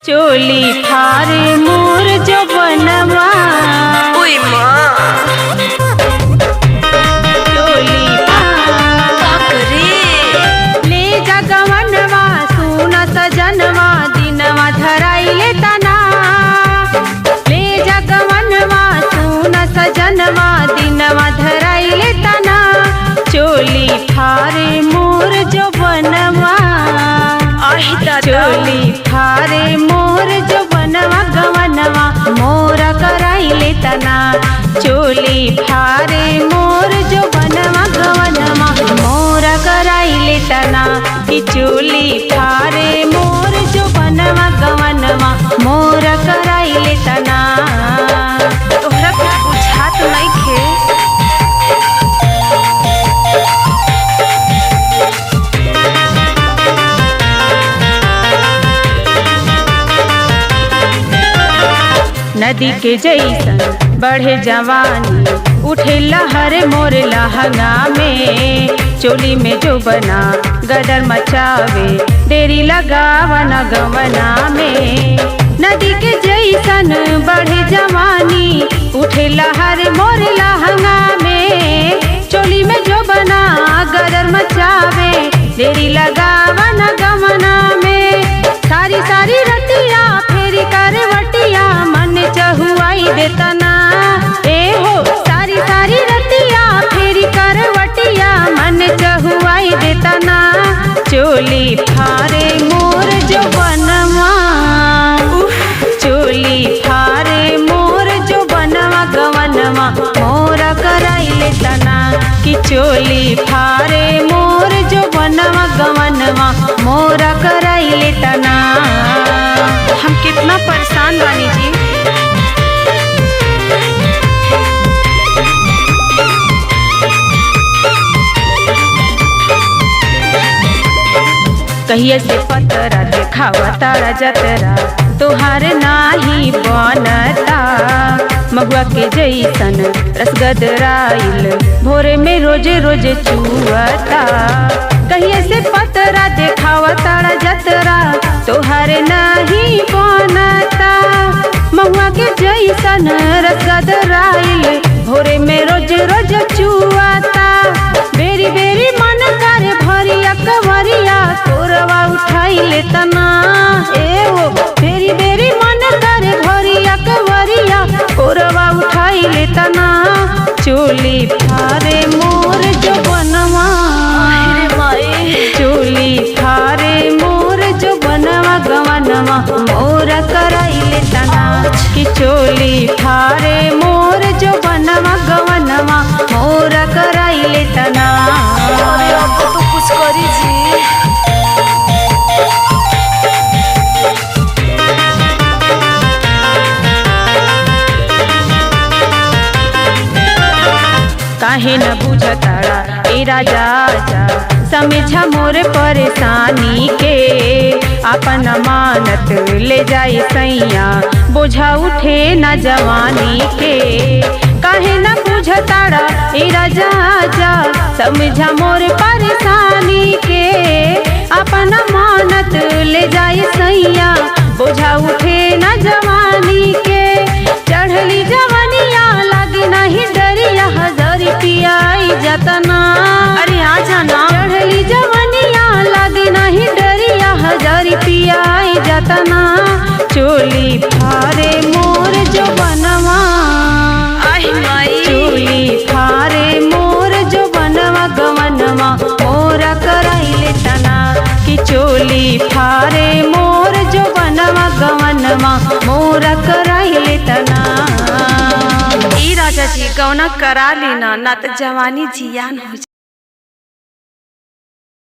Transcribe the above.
चोली फारे मोर जो बनवा ओई माँ चोली का करे ले जा गवनवा सुना सजनवा दिनवा धराइले तना ले जा गवनवा सुना सजनवा दिनवा धराइले तना चोली फारे मोर जो बनवा चोली फारे मोर जो बनवा गवनवा मोरा कराइले तना चोली फारे मोर जो बनवा गवनवा मोरा कराइले तना कि चोली फारे मोर जो बनवा गवनवा मोरा कराइले तना। तोहरा कुछ बुझात नइखे। नदी के जैसन बढ़े जवानी उठे लहर मोर लहंगा में चोली में जो बना गदर मचावे देरी लगावना गवना में। नदी के जैसन बढ़े जवानी उठे लहर मोर लहंगा में चोली में जो बना गदर मचावे देरी लगावना गवना में। सारी सारी रतिया फेरी करवटिया मन चहुआई देतना ए हो सारी सारी रतिया फेरी करवटिया मन चहुआई देतना चोली फारे मोर जो बनवा चोली फारे मोर जो बनवा गवनवा मोरा कराइले तना कि चोली फारे मोर जो बनवा गवनवा मोरा कराइले तना। हम कितना परेशान बानी जी। कहिए से पतरा देखावा तारा जतरा तोहार नाही बनता महुआ के जैसन रसगदराइल भोरे में रोज रोज चुअता। कहिए से पतरा देखावा तारा जतरा तोहार नाही बनता महुआ के जैसन रसगदराइल भोरे में रोज रोज चुअता। बेरी बेरी मन करे भरिया कवरिया कोरवा उठाइले तना ए हो बेरी बेरी मन करे भरिया कवरिया कोरवा उठाइले तना चोली फारे मोर जो बनवा चोली फारे मोर जो बनवा गवनवा मोरा कराइले तना कि चोली फारे मोर जो बनवा गवनवा मोरा कराइले तना। अरे अब तो कुछ करी जी। काहे न बुझताड़ा ए राजा आजा समझा मोर परेशानी के अपन अमानत ले जाए सैया बोझा उठे न जवानी के। काहे न बुझताड़ा ए राजा आजा समझा मोर परेशानी के अपन अमानत ले जाए सैया बोझा उठे न जवानी के। चढ़ली जवानिया लागे नहीं डरिया हजारी पियाई जतना अरे आ जाना चढ़ली जवानिया लागे नहीं डरिया हजारी पियाई जतना चोली फारे मोर जो बनवा चोली फारे मोर जो बनवा गवनवा मोरा कराइले तना कि चोली फारे मोर जो बनवा गवनवा मोरा कराइले तना। ई राजा जी गौना करा लेना ना तो जवानी जियान हो